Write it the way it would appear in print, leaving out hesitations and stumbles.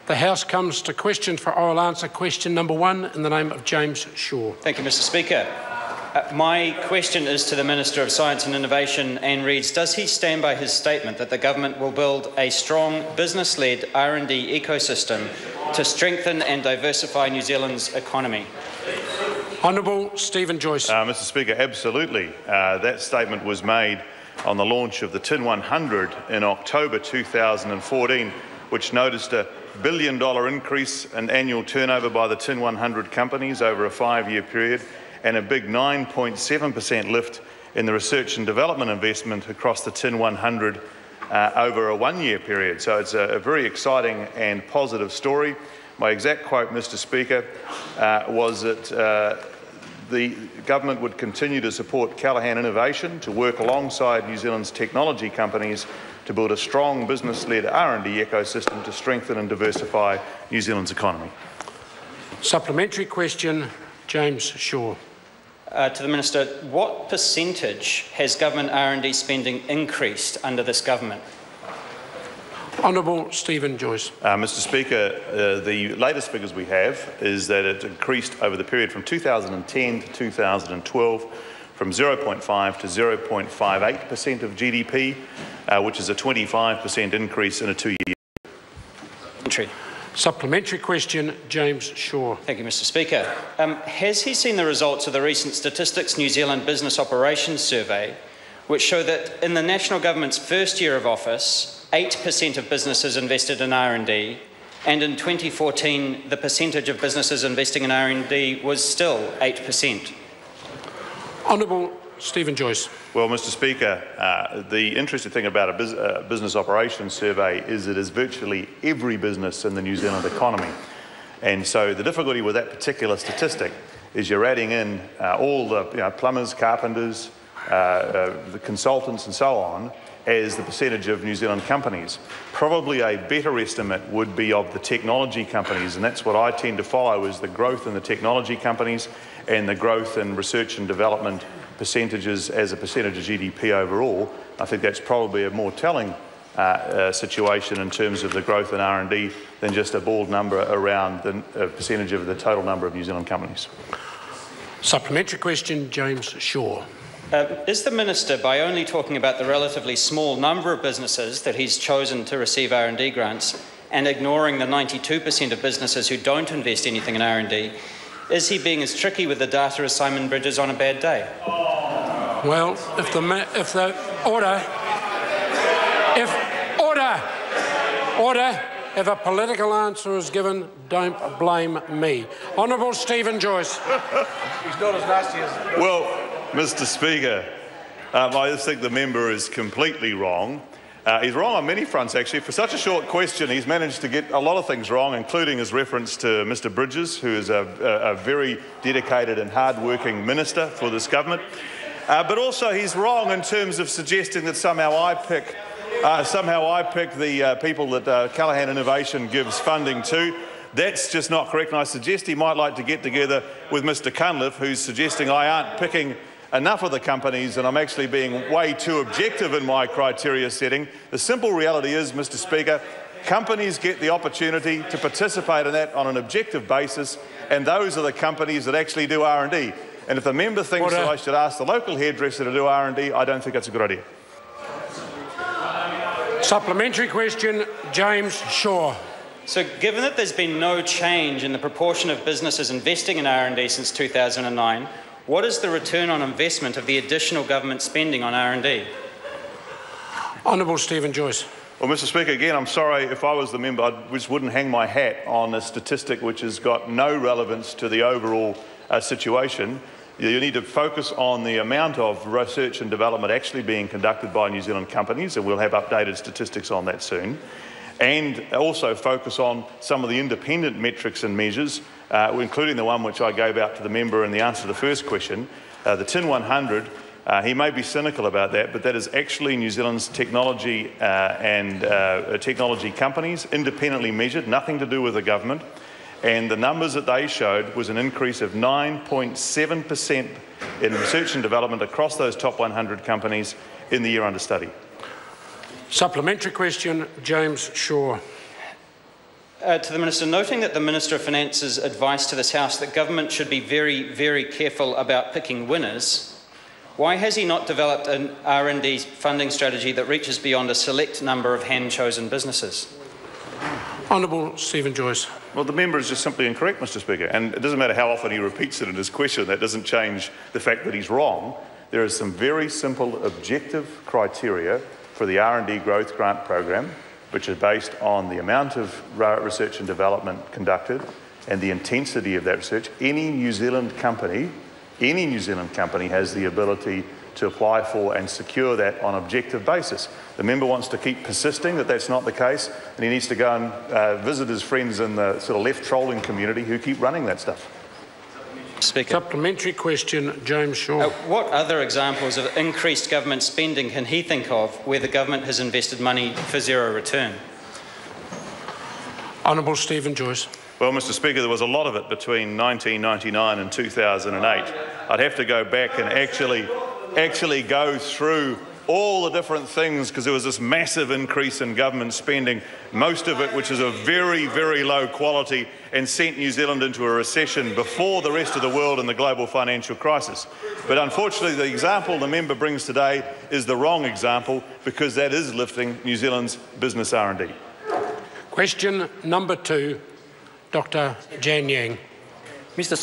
The House comes to question for oral answer. Question number 1 in the name of James Shaw. Thank you, Mr Speaker. My question is to the Minister of Science and Innovation and reads, does he stand by his statement that the government will build a strong business-led R&D ecosystem to strengthen and diversify New Zealand's economy? Honourable Stephen Joyce. Mr Speaker, absolutely. That statement was made on the launch of the TIN 100 in October 2014, which noticed a $1 billion increase in annual turnover by the TIN 100 companies over a 5-year period, and a big 9.7% lift in the research and development investment across the TIN 100 over a 1-year period. So it's a very exciting and positive story. My exact quote, Mr Speaker, was that the government would continue to support Callaghan Innovation to work alongside New Zealand's technology companies to build a strong business-led R&D ecosystem to strengthen and diversify New Zealand's economy. Supplementary question, James Shaw. To the Minister, what percentage has government R&D spending increased under this government? Honourable Stephen Joyce. Mr Speaker, the latest figures we have is that it increased over the period from 2010 to 2012 from 0.5 to 0.58% of GDP, which is a 25% increase in a 2-year. Supplementary question, James Shaw. Thank you, Mr Speaker. Has he seen the results of the recent Statistics New Zealand Business Operations Survey, which show that in the National Government's first year of office, 8% of businesses invested in R&D, and in 2014, the percentage of businesses investing in R&D was still 8%? Honourable Stephen Joyce. Well, Mr Speaker, the interesting thing about a business operations survey is it is virtually every business in the New Zealand economy. And so the difficulty with that particular statistic is you're adding in all the plumbers, carpenters, the consultants and so on as the percentage of New Zealand companies. Probably a better estimate would be of the technology companies, and that's what I tend to follow, is the growth in the technology companies and the growth in research and development percentages as a percentage of GDP overall. I think that's probably a more telling situation in terms of the growth in R&D than just a bald number around the percentage of the total number of New Zealand companies. Supplementary question, James Shaw. Is the Minister, by only talking about the relatively small number of businesses that he's chosen to receive R&D grants and ignoring the 92% of businesses who don't invest anything in R&D, is he being as tricky with the data as Simon Bridges on a bad day? Well, if a political answer is given, don't blame me. Honourable Stephen Joyce. He's not as nasty as... Well, Mr Speaker, I just think the member is completely wrong. He's wrong on many fronts, actually. For such a short question, he's managed to get a lot of things wrong, including his reference to Mr Bridges, who is a very dedicated and hard-working minister for this government. But also he's wrong in terms of suggesting that somehow I pick the people that Callaghan Innovation gives funding to. That's just not correct, and I suggest he might like to get together with Mr Cunliffe, who's suggesting I aren't picking enough of the companies and I'm actually being way too objective in my criteria setting. The simple reality is, Mr Speaker, companies get the opportunity to participate in that on an objective basis, and those are the companies that actually do R&D. And if the member thinks that I should ask the local hairdresser to do R&D, I don't think that's a good idea. Supplementary question, James Shaw. So given that there's been no change in the proportion of businesses investing in R&D since 2009, what is the return on investment of the additional government spending on R&D? Honourable Stephen Joyce. Well, Mr Speaker, again, I'm sorry, if I was the member, I just wouldn't hang my hat on a statistic which has got no relevance to the overall situation. You need to focus on the amount of research and development actually being conducted by New Zealand companies, and we'll have updated statistics on that soon. And also focus on some of the independent metrics and measures, including the one which I gave out to the member in the answer to the first question, the TIN 100. He may be cynical about that, but that is actually New Zealand's technology and technology companies, independently measured, nothing to do with the government. And the numbers that they showed was an increase of 9.7% in research and development across those top 100 companies in the year under study. Supplementary question, James Shaw. to the Minister, noting that the Minister of Finance's advice to this House that government should be very, very careful about picking winners, why has he not developed an R&D funding strategy that reaches beyond a select number of hand-chosen businesses? Honourable Stephen Joyce. Well, the member is just simply incorrect, Mr Speaker, and it doesn't matter how often he repeats it in his question. That doesn't change the fact that he's wrong. There is some very simple objective criteria for the R&D Growth Grant Program, which is based on the amount of research and development conducted and the intensity of that research. Any New Zealand company has the ability to apply for and secure that on an objective basis. The member wants to keep persisting that that's not the case, and he needs to go and visit his friends in the sort of left trolling community who keep running that stuff. Speaker. Supplementary question, James Shaw. What other examples of increased government spending can he think of where the government has invested money for zero return? Honourable Stephen Joyce. Well, Mr Speaker, there was a lot of it between 1999 and 2008. I'd have to go back and actually go through all the different things, because there was this massive increase in government spending, most of it which is of very, very low quality and sent New Zealand into a recession before the rest of the world in the global financial crisis. But unfortunately, the example the member brings today is the wrong example, because that is lifting New Zealand's business R&D. Question number 2, Dr Jan Yang. Mr.